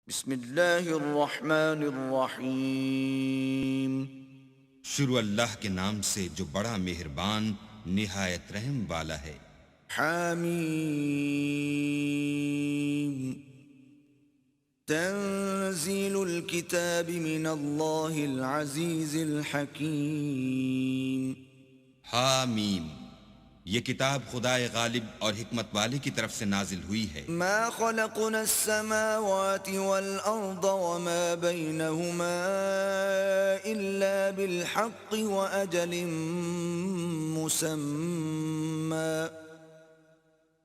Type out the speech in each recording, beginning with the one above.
بسم اللہ الرحمن الرحیم۔ شروع اللہ کے نام سے جو بڑا مہربان نہایت رحم والا ہے۔ حامیم، تنزیل الکتاب من اللہ العزیز الحکیم۔ حامیم، یہ کتاب خدائے غالب اور حکمت والے کی طرف سے نازل ہوئی ہے۔ ما خلقنا السماوات والأرض وما بينهما إلا بالحق وأجل مسمى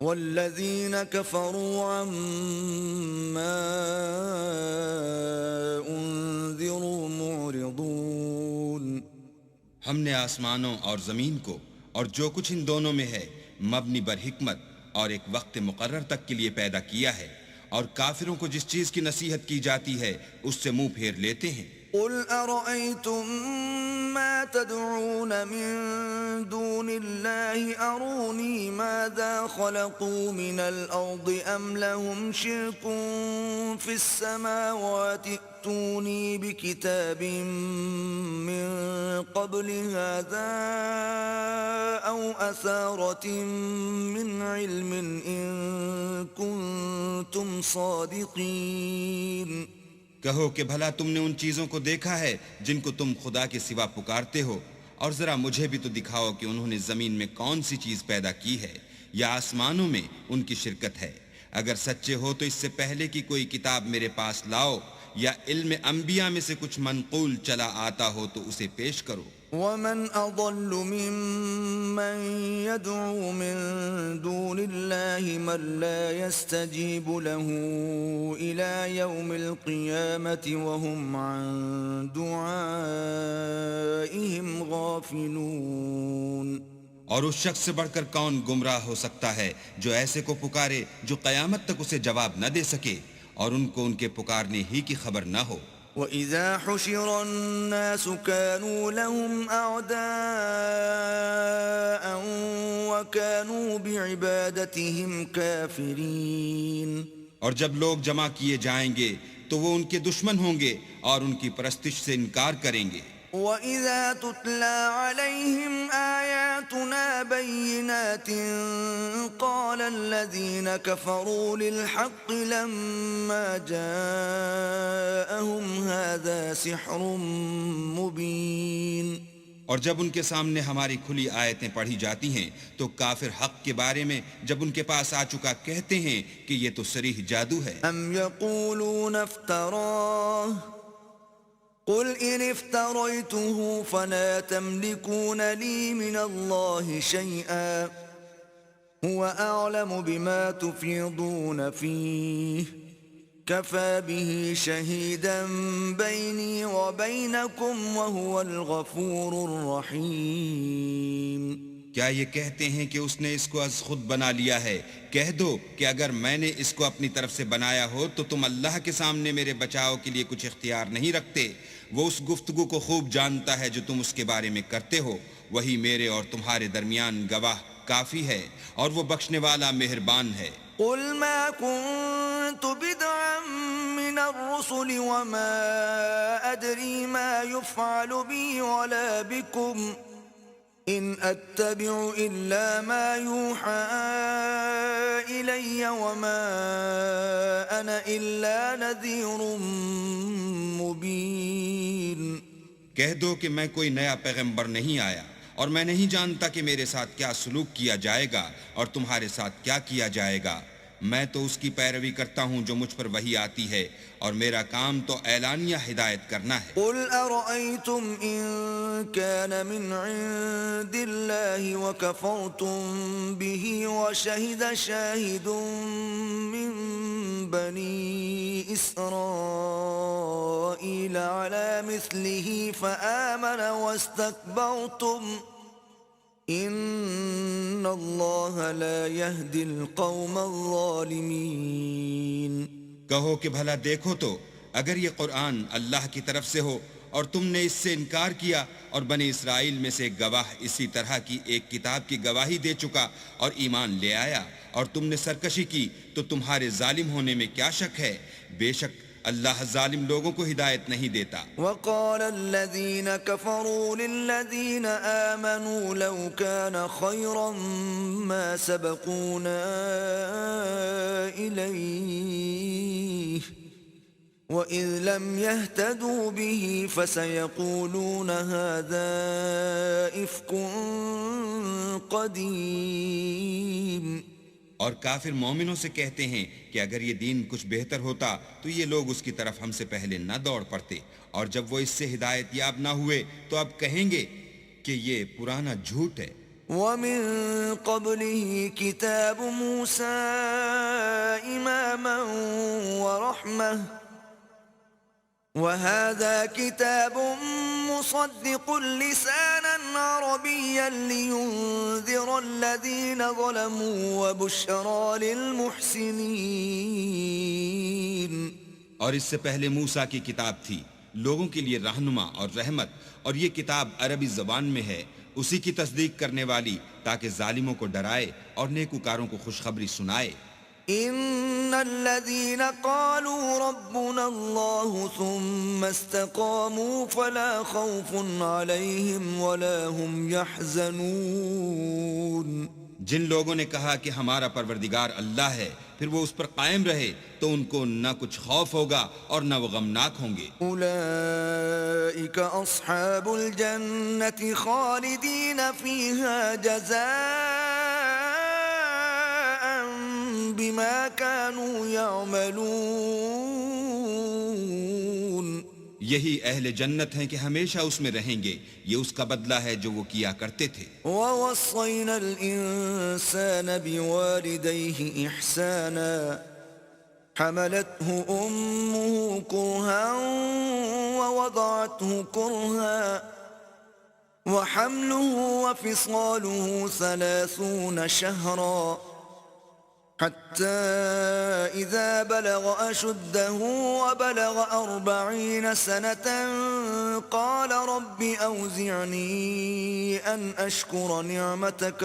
والذين كفروا عما أنذروا معرضون۔ ہم نے آسمانوں اور زمین کو اور جو کچھ ان دونوں میں ہے مبنی بر حکمت اور ایک وقت مقرر تک کے لیے پیدا کیا ہے، اور کافروں کو جس چیز کی نصیحت کی جاتی ہے اس سے منہ پھیر لیتے ہیں۔ قل أرأيتم ما تدعون من دون الله أروني ماذا خلقوا من الأرض أم لهم شرك في السماوات ائتوني بكتاب من قبل هذا أو أثارة من علم إن كنتم صادقين۔ کہو کہ بھلا تم نے ان چیزوں کو دیکھا ہے جن کو تم خدا کے سوا پکارتے ہو، اور ذرا مجھے بھی تو دکھاؤ کہ انہوں نے زمین میں کون سی چیز پیدا کی ہے یا آسمانوں میں ان کی شرکت ہے۔ اگر سچے ہو تو اس سے پہلے کی کوئی کتاب میرے پاس لاؤ، یا علم انبیاء میں سے کچھ منقول چلا آتا ہو تو اسے پیش کرو۔ ومن أضل ممن يدعو من دون الله من لا يستجيب له إلى يوم القيامة وهم عن دعائهم غافلون۔ اور اس شخص سے بڑھ کر کون گمراہ ہو سکتا ہے جو ایسے کو پکارے جو قیامت تک اسے جواب نہ دے سکے اور ان کو ان کے پکارنے ہی کی خبر نہ ہو۔ وَإِذَا حُشِرَ النَّاسُ كَانُوا لَهُمْ أَعْدَاءً وَكَانُوا بِعِبَادَتِهِمْ كَافِرِينَ۔ اور جب لوگ جمع کیے جائیں گے تو وہ ان کے دشمن ہوں گے اور ان کی پرستش سے انکار کریں گے۔ وَإِذَا تُتْلَى عَلَيْهِمْ آيَاتُنَا بَيِّنَاتٍ قَالَ الَّذِينَ كَفَرُوا لِلْحَقِّ لَمَّا جَاءَهُمْ هَذَا سِحْرٌ مُبِينٌ۔ اور جب ان کے سامنے ہماری کھلی آیتیں پڑھی جاتی ہیں تو کافر حق کے بارے میں جب ان کے پاس آ چکا کہتے ہیں کہ یہ تو صریح جادو ہے۔ أَمْ يَقُولُونَ افْتَرَاهُ قل إن افتريته فلا تملكون لي من الله شيئا هو أعلم بما تفيضون فيه كفى به شهيدا بيني وبينكم وهو الغفور الرحيم۔ کیا یہ کہتے ہیں کہ اس نے اس کو از خود بنا لیا ہے؟ کہہ دو کہ اگر میں نے اس کو اپنی طرف سے بنایا ہو تو تم اللہ کے سامنے میرے بچاؤ کے لیے کچھ اختیار نہیں رکھتے۔ وہ اس گفتگو کو خوب جانتا ہے جو تم اس کے بارے میں کرتے ہو، وہی میرے اور تمہارے درمیان گواہ کافی ہے، اور وہ بخشنے والا مہربان ہے۔ قل ما كنت بدعا من الرسل وما أدري ما يفعل بي ولا بكم إن أتبع إلا ما يوحى إلي وما أنا إلا نذير مبين۔ کہہ دو کہ میں کوئی نیا پیغمبر نہیں آیا، اور میں نہیں جانتا کہ میرے ساتھ کیا سلوک کیا جائے گا اور تمہارے ساتھ کیا کیا جائے گا۔ میں تو اس کی پیروی کرتا ہوں جو مجھ پر وحی آتی ہے، اور میرا کام تو اعلانیہ ہدایت کرنا ہے۔ قل أرأيتم إن كان من عند الله وكفرتم به وشهد شاهد من بني إسرائيل على مثله فآمن واستكبرتم ان اللہ لا يهدي القوم الظالمین۔ کہو کہ بھلا دیکھو تو اگر یہ قرآن اللہ کی طرف سے ہو اور تم نے اس سے انکار کیا اور بنی اسرائیل میں سے گواہ اسی طرح کی ایک کتاب کی گواہی دے چکا اور ایمان لے آیا، اور تم نے سرکشی کی تو تمہارے ظالم ہونے میں کیا شک ہے؟ بے شک اللہ ظالم لوگوں کو ہدایت نہیں دیتا۔ وقال الذين كفروا للذين آمنوا لو كان خيرا ما سبقونا إليه وإذ لم يهتدوا به فسيقولون هذا إفك قديم۔ اور کافر مومنوں سے کہتے ہیں کہ اگر یہ دین کچھ بہتر ہوتا تو یہ لوگ اس کی طرف ہم سے پہلے نہ دوڑ پڑتے، اور جب وہ اس سے ہدایت یاب نہ ہوئے تو اب کہیں گے کہ یہ پرانا جھوٹ ہے۔ وَمِن قَبْلِهِ كِتَابُ مُوسَى إِمَامًا وَرَحْمَةً وَهَذَا كِتَابٌ مُصَدِّقٌ لِسَانًا عَرَبِيًّا لِيُنذِرَ الَّذِينَ ظَلَمُوا وَبُشْرَى لِلْمُحْسِنِينَ۔ اور اس سے پہلے موسیٰ کی کتاب تھی، لوگوں کے لیے رہنما اور رحمت، اور یہ کتاب عربی زبان میں ہے، اسی کی تصدیق کرنے والی، تاکہ ظالموں کو ڈرائے اور نیکوکاروں کو خوشخبری سنائے۔ ان الذين قالوا ربنا الله ثم استقاموا فلا خوف عليهم ولا هم يحزنون۔ جن لوگوں نے کہا کہ ہمارا پروردگار اللہ ہے، پھر وہ اس پر قائم رہے تو ان کو نہ کچھ خوف ہوگا اور نہ وہ غمناک ہوں گے۔ اولئک اصحاب الجنة خالدین فیہا جزاء بما كانوا يعملون۔ یہی اہل جنت ہیں کہ ہمیشہ اس میں رہیں گے، یہ اس کا بدلہ ہے جو وہ کیا کرتے تھے۔ وَوَصَّيْنَا الْإِنسَانَ بِوَالِدَيْهِ إِحْسَانًا حَمَلَتْهُ أُمُّهُ كُرْهًا وَوَضَعَتْهُ كُرْهًا وَحَمْلُهُ وَفِصَالُهُ 30 شهرا حتى إذا بلغ أشده وبلغ 40 سنة قال رب أوزعني أن أشكر نعمتك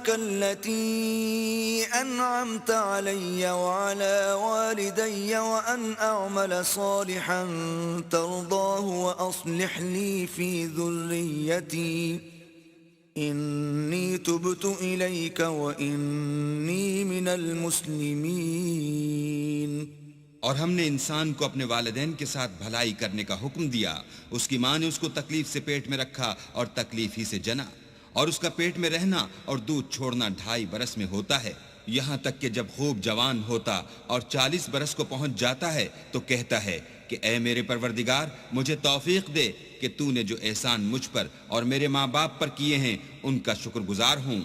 التي أنعمت علي وعلى والدي وأن أعمل صالحا ترضاه وأصلح لي في ذريتي إني تبت إليك وإني من المسلمين۔ اور ہم نے انسان کو اپنے والدین کے ساتھ بھلائی کرنے کا حکم دیا، اس کی ماں نے اس کو تکلیف سے پیٹ میں رکھا اور تکلیف ہی سے جنا، اور اس کا پیٹ میں رہنا اور دودھ چھوڑنا 2.5 برس میں ہوتا ہے، یہاں تک کہ جب خوب جوان ہوتا اور 40 برس کو پہنچ جاتا ہے تو کہتا ہے کہ اے میرے پروردگار، مجھے توفیق دے کہ تو نے جو احسان مجھ پر اور میرے ماں باپ پر کیے ہیں ان کا شکر گزار ہوں،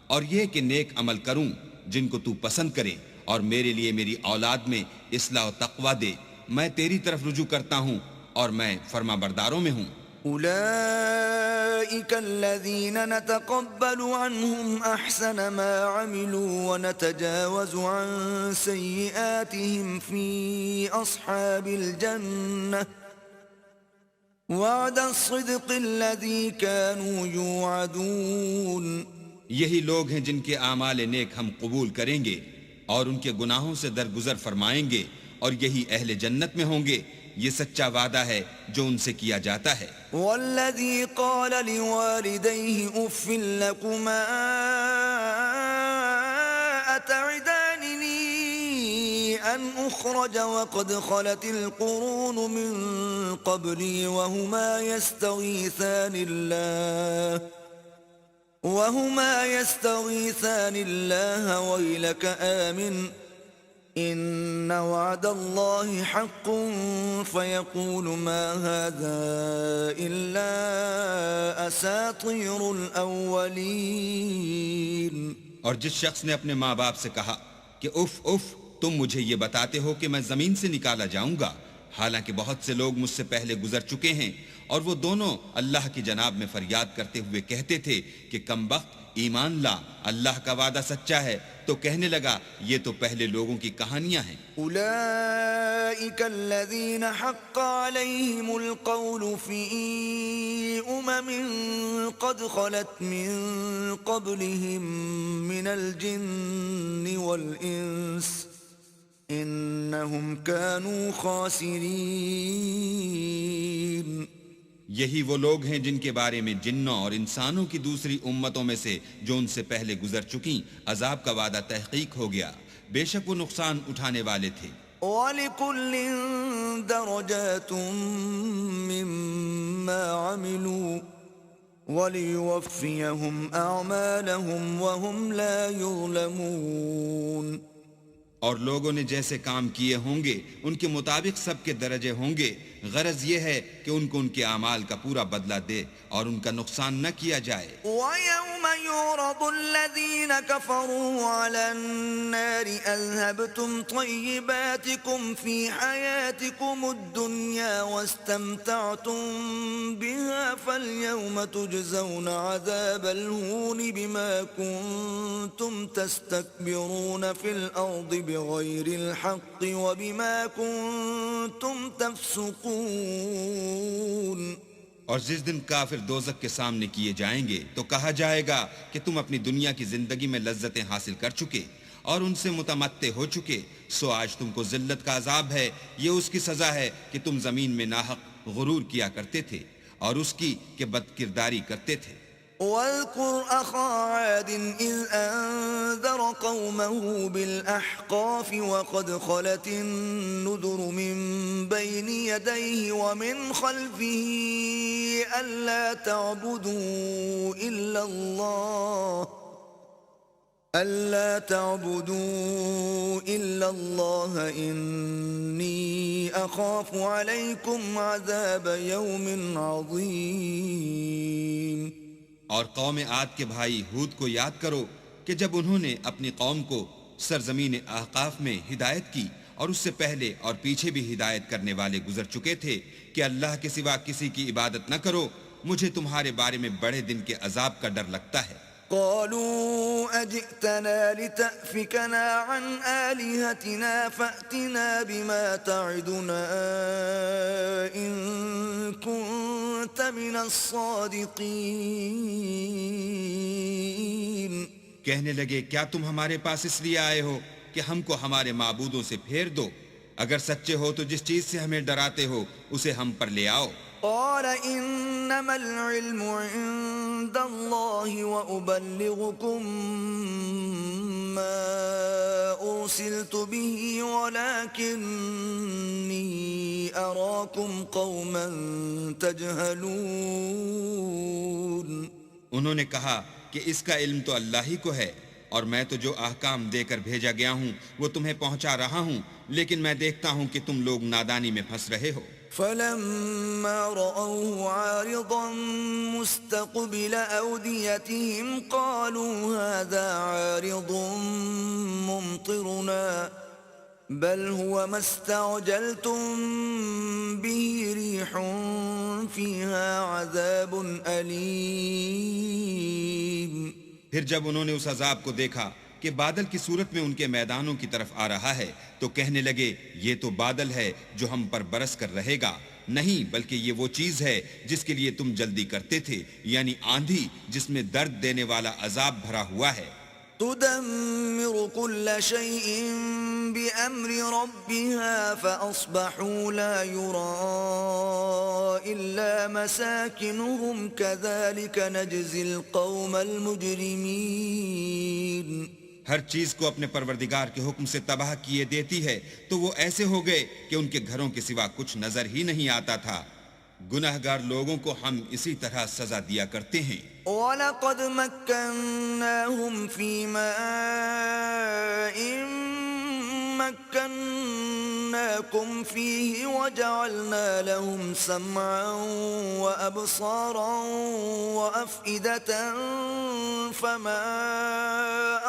اور یہ کہ نیک عمل کروں جن کو تو پسند کرے، اور میرے لیے میری اولاد میں اصلاح و تقوی دے، میں تیری طرف رجوع کرتا ہوں اور میں فرما برداروں میں ہوں۔ أولئك الذين نتقبل عنهم أحسن ما عملوا ونتجاوز عن سيئاتهم في أصحاب الجنة وعد الصدق الذي كانوا يوعدون۔ یہی لوگ ہیں جن کے اعمال نیک ہم قبول کریں گے اور ان کے گناہوں سے درگزر فرمائیں گے، اور یہی اہل جنت میں ہوں گے، یہ سچا وعدہ ہے جو ان سے کیا جاتا ہے۔ والذی قال لوالدیہ اف لکما اتعداننی ان اخرج وقد خلت القرون من قبلی وهما يستغيثان الله ويلك آمن إن وعد الله حق فيقول ما هذا إلا أساطير الأولين۔ اور جس شخص نے اپنے ماں باپ سے کہا کہ اف اف، تم مجھے یہ بتاتے ہو کہ میں زمین سے نکالا جاؤں گا، حالانکہ بہت سے لوگ مجھ سے پہلے گزر چکے ہیں، اور وہ دونوں اللہ کی جناب میں فریاد کرتے ہوئے کہتے تھے کہ کمبخت ایمان لا، اللہ کا وعدہ سچا ہے، تو کہنے لگا یہ تو پہلے لوگوں کی کہانیاں ہیں۔ اولئک الذین حق علیہم القول فی قد خلت من قبلهم من الجن والإنس إنهم كانوا خاسرين. یہی وہ لوگ ہیں جن کے بارے میں جنوں اور انسانوں کی دوسری امتوں میں سے جو ان سے پہلے گزر چکیں عذاب کا وعدہ تحقیق ہو گیا، بے شک وہ نقصان اٹھانے والے تھے. وَلِكُلٍّ دَرَجَاتٌ مِّمَّا عَمِلُوا وَلِيُوَفِّيَهُمْ أَعْمَالَهُمْ وَهُمْ لَا يُظْلَمُونَ. اور لوگوں نے جیسے کام کیے ہوں گے ان کے مطابق سب کے درجے ہوں گے. غرض یہ ہے کہ ان کو ان کے اعمال کا پورا بدلہ دے اور ان کا نقصان نہ کیا جائے. وَيَوْمَ يُعْرَضُ الَّذِينَ كَفَرُوا عَلَى النَّارِ أَذْهَبْتُمْ طَيِّبَاتِكُمْ فِي حَيَاتِكُمُ الدُّنْيَا وَاسْتَمْتَعْتُمْ بِهَا فَالْيَوْمَ تُجْزَوْنَ عَذَابَ الْهُونِ بِمَا كُنتُمْ تَسْتَكْبِرُونَ فِي الْأَرْضِ بِغَيْرِ الْحَقِّ وَبِمَا كُنتُمْ تَفْسُقُونَ. اور جس دن کافر دوزخ کے سامنے کیے جائیں گے تو کہا جائے گا کہ تم اپنی دنیا کی زندگی میں لذتیں حاصل کر چکے اور ان سے متمتع ہو چکے، سو آج تم کو ذلت کا عذاب ہے. یہ اس کی سزا ہے کہ تم زمین میں ناحق غرور کیا کرتے تھے اور اس کی کہ بدکرداری کرتے تھے. واذكر أخا عاد إذ أنذر قومه بالأحقاف وقد خلت النذر من بين يديه ومن خلفه ألا تعبدوا إلا الله إني أخاف عليكم عذاب يوم عظيم. اور قوم عاد کے بھائی ہود کو یاد کرو کہ جب انہوں نے اپنی قوم کو سرزمین احقاف میں ہدایت کی اور اس سے پہلے اور پیچھے بھی ہدایت کرنے والے گزر چکے تھے کہ اللہ کے سوا کسی کی عبادت نہ کرو، مجھے تمہارے بارے میں بڑے دن کے عذاب کا ڈر لگتا ہے. قالوا أجئتنا لتأفكنا عن آلهتنا فأتنا بما تعدنا إن كنت من الصادقين. کہنے لگے کیا تم ہمارے پاس اس لیے آئے ہو کہ ہم کو ہمارے معبودوں سے پھیر دو؟ اگر سچے ہو تو جس چیز سے ہمیں ڈراتے ہو اسے ہم پر لے آؤ. قال إنما العلم عند الله وأبلغكم ما أرسلت به ولكني أراكم قوما تجهلون. انہوں نے کہا کہ اس کا علم تو اللہ ہی کو ہے اور میں تو جو احکام دے کر بھیجا گیا ہوں وہ تمہیں پہنچا رہا ہوں، لیکن میں دیکھتا ہوں کہ تم لوگ نادانی میں پھنس رہے ہو. فلما رأوه عارضا مستقبل أوديتهم قالوا هذا عارض ممطرنا بل هو ما استعجلتم به ريح فيها عذاب أليم. پھر جب انہوں نے اس عذاب کو دیکھا کہ بادل کی صورت میں ان کے میدانوں کی طرف آ رہا ہے تو کہنے لگے یہ تو بادل ہے جو ہم پر برس کر رہے گا، نہیں بلکہ یہ وہ چیز ہے جس کے لیے تم جلدی کرتے تھے، یعنی آندھی جس میں درد دینے والا عذاب بھرا ہوا ہے. تدمر كل شيء بأمر ربها فأصبحوا لا يرى إلا مساكنهم كذلك نجزي القوم المجرمين. ہر چیز کو اپنے پروردگار کے حکم سے تباہ کیے دیتی ہے تو وہ ایسے ہو گئے کہ ان کے گھروں کے سوا کچھ نظر ہی نہیں آتا تھا. گناہگار لوگوں کو ہم اسی طرح سزا دیا کرتے ہیں. وَلَقَدْ مَكَّنَّاهُمْ فِي مَاءٍ مَكَّنَّاكُمْ فِيهِ وَجَعَلْنَا لَهُمْ سَمْعًا وَأَبْصَارًا وَأَفْئِدَةً فَمَا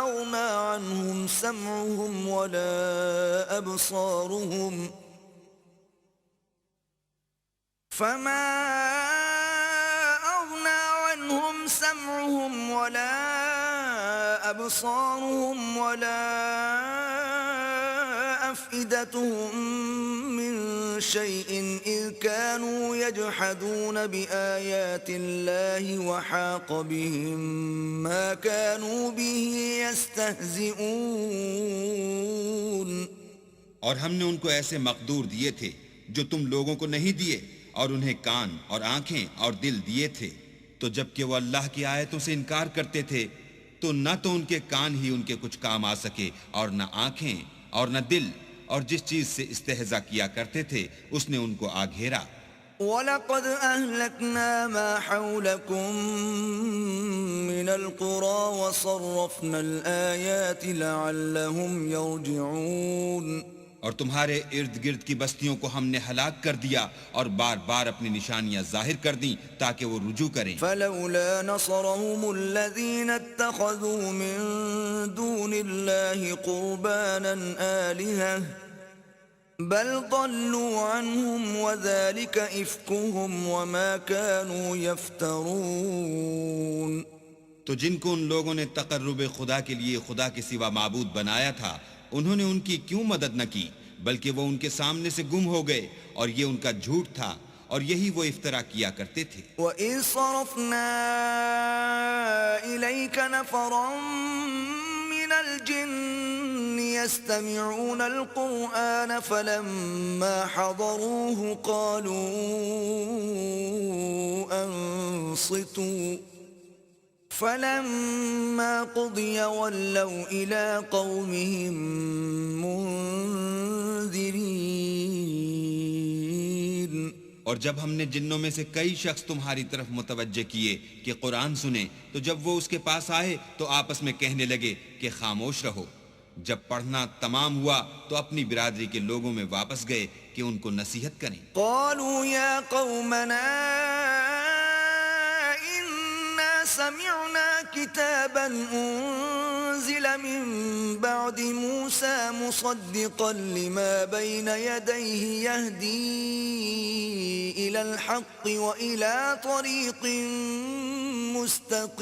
أَغْنَى عَنْهُمْ سَمْعُهُمْ وَلَا أَبْصَارُهُمْ ولا أفئدتهم من شيء إذ كانوا يجحدون بآيات الله وحاق بهم ما كانوا به يستهزئون. اور ہم نے ان کو ایسے مقدور دیے تھے جو تم لوگوں کو نہیں دیے، اور انہیں کان اور آنکھیں اور دل دیے تھے، تو جب کہ وہ اللہ کی آیتوں سے انکار کرتے تھے تو نہ تو ان کے کان ہی ان کے کچھ کام آ سکے، اور نہ آنکھیں اور نہ دل، اور جس چیز سے استہزاء کیا کرتے تھے اس نے ان کو آ گھیرا. وَلَقَدْ أَهْلَكْنَا مَا حَوْلَكُمْ مِنَ الْقُرَى وَصَرَّفْنَا الْآيَاتِ لَعَلَّهُمْ يَرْجِعُونَ. اور تمہارے ارد گرد کی بستیوں کو ہم نے ہلاک کر دیا اور بار بار اپنی نشانیاں ظاہر کر دیں تاکہ وہ رجوع کریں. فَلَوْلَا نَصَرَهُمُ الَّذِينَ اتَّخَذُوا مِن دُونِ اللَّهِ قُرْبَانًا آلِهَةً بل ضلوا عنهم وذلك إفكهم وما كانوا يفترون. تو جن کو ان لوگوں نے تقرب خدا کے لیے خدا کے سوا معبود بنایا تھا انہوں نے ان کی کیوں مدد نہ کی، بلکہ وہ ان کے سامنے سے گم ہو گئے، اور یہ ان کا جھوٹ تھا اور یہی وہ افترا کیا کرتے تھے. وَإِذْ صَرَفْنَا إِلَيْكَ نَفَرًا مِنَ الْجِنِّ يَسْتَمِعُونَ الْقُرْآنَ فَلَمَّا حَضَرُوهُ قَالُوا أَنصِتُوا فَلَمَّا قُضِيَ وَلَّوْا إِلَىٰ قَوْمِهِمْ مُنذِرِينَ. اور جب ہم نے جنوں میں سے کئی شخص تمہاری طرف متوجہ کیے کہ قرآن سنیں تو جب وہ اس کے پاس آئے تو آپس میں کہنے لگے کہ خاموش رہو. جب پڑھنا تمام ہوا تو اپنی برادری کے لوگوں میں واپس گئے کہ ان کو نصیحت کریں. قالوا يا قومنا إنا سمعنا كتابا أنزل من بعد موسى مصدقا لما بين يديه يهدي إلى الحق وإلى طريق مستقيم.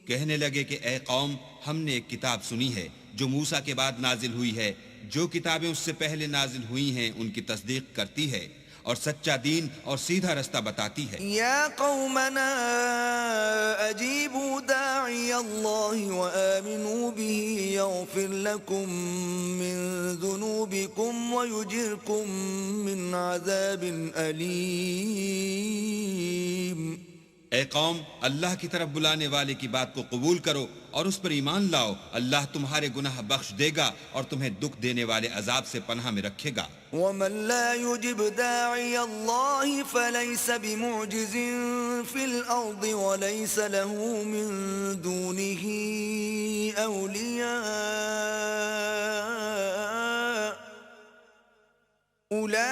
کہنے لگے کہ اے قوم، ہم نے ایک کتاب سنی ہے جو موسیٰ کے بعد نازل ہوئی ہے، جو کتابیں اس سے پہلے نازل ہوئی ہیں ان کی تصدیق کرتی ہے اور سچا دین اور سیدھا رستہ بتاتی ہے. یا قومنا اجیبوا داعی اللہ وآمنوا به یغفر لکم من ذنوبکم ویجرکم من عذاب علیم. اے قوم، اللہ کی طرف بلانے والے کی بات کو قبول کرو اور اس پر ایمان لاؤ، اللہ تمہارے گناہ بخش دے گا اور تمہیں دکھ دینے والے عذاب سے پناہ میں رکھے گا. ومن لا يجب داعي الله فليس بمعجز في الأرض وليس له من دونه أولياء أولئك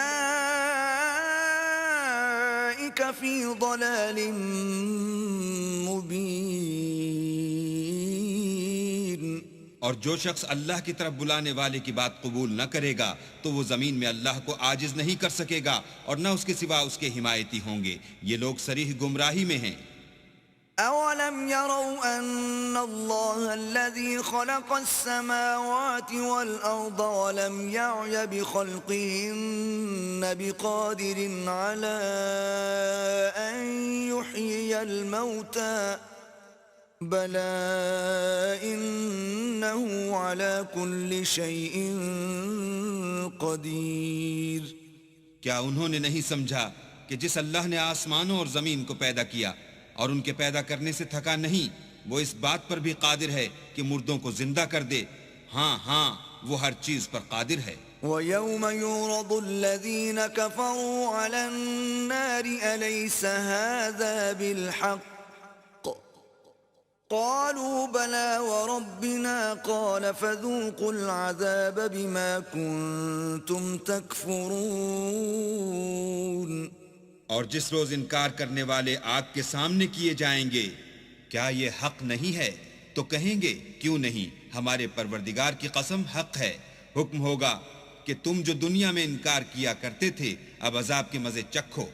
في ضلال مبين. اور جو شخص اللہ کی طرف بلانے والے کی بات قبول نہ کرے گا تو وہ زمین میں اللہ کو عاجز نہیں کر سکے گا اور نہ اس کے سوا اس کے حمایتی ہوں گے. یہ لوگ صریح گمراہی میں ہیں. أولم يروا أن الله الذي خلق السماوات والأرض ولم يعي بخلقهن بقادر على أن يحيي الموتى بلى إنه على كل شيء قدير. کیا انہوں نے نہیں سمجھا کہ جس اللہ نے آسمانوں اور زمین کو پیدا کیا اور ان کے پیدا کرنے سے تھکا نہیں، وہ اس بات پر بھی قادر ہے کہ مردوں کو زندہ کر دے. ہاں وہ ہر چیز پر قادر ہے. وَيَوْمَ يُعْرَضُ الَّذِينَ كَفَرُوا عَلَى النَّارِ أَلَيْسَ هَذَا بِالْحَقِّ قالوا بلى وربنا قال فذوقوا العذاب بما كنتم تكفرون. اور جس روز انکار کرنے والے آگ کے سامنے کیے جائیں گے، کیا یہ حق نہیں ہے؟ تو کہیں گے کیوں نہیں، ہمارے پروردگار کی قسم حق ہے. حکم ہوگا کہ تم جو دنیا میں انکار کیا کرتے تھے اب عذاب کے مزے چکھو.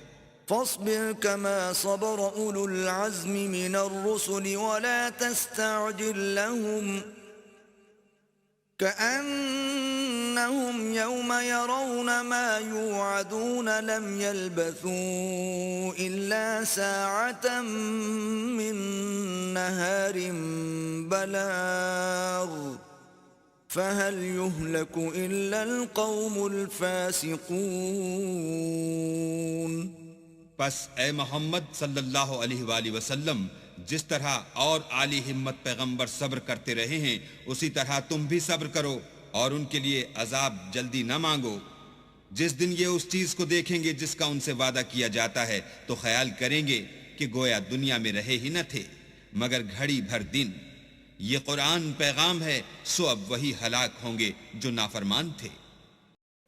فاصبر كما صبر أولو العزم من الرسل ولا تستعجل لهم كأنهم يوم يرون ما يوعدون لم يلبثوا إلا ساعة من نهار بلاغ فهل يهلك إلا القوم الفاسقون. پس اے محمد صلی اللہ علیہ وآلہ وسلم، جس طرح اور عالی ہمت پیغمبر صبر کرتے رہے ہیں اسی طرح تم بھی صبر کرو اور ان کے لیے عذاب جلدی نہ مانگو. جس دن یہ اس چیز کو دیکھیں گے جس کا ان سے وعدہ کیا جاتا ہے تو خیال کریں گے کہ گویا دنیا میں رہے ہی نہ تھے مگر گھڑی بھر دن. یہ قرآن پیغام ہے، سو اب وہی ہلاک ہوں گے جو نافرمان تھے.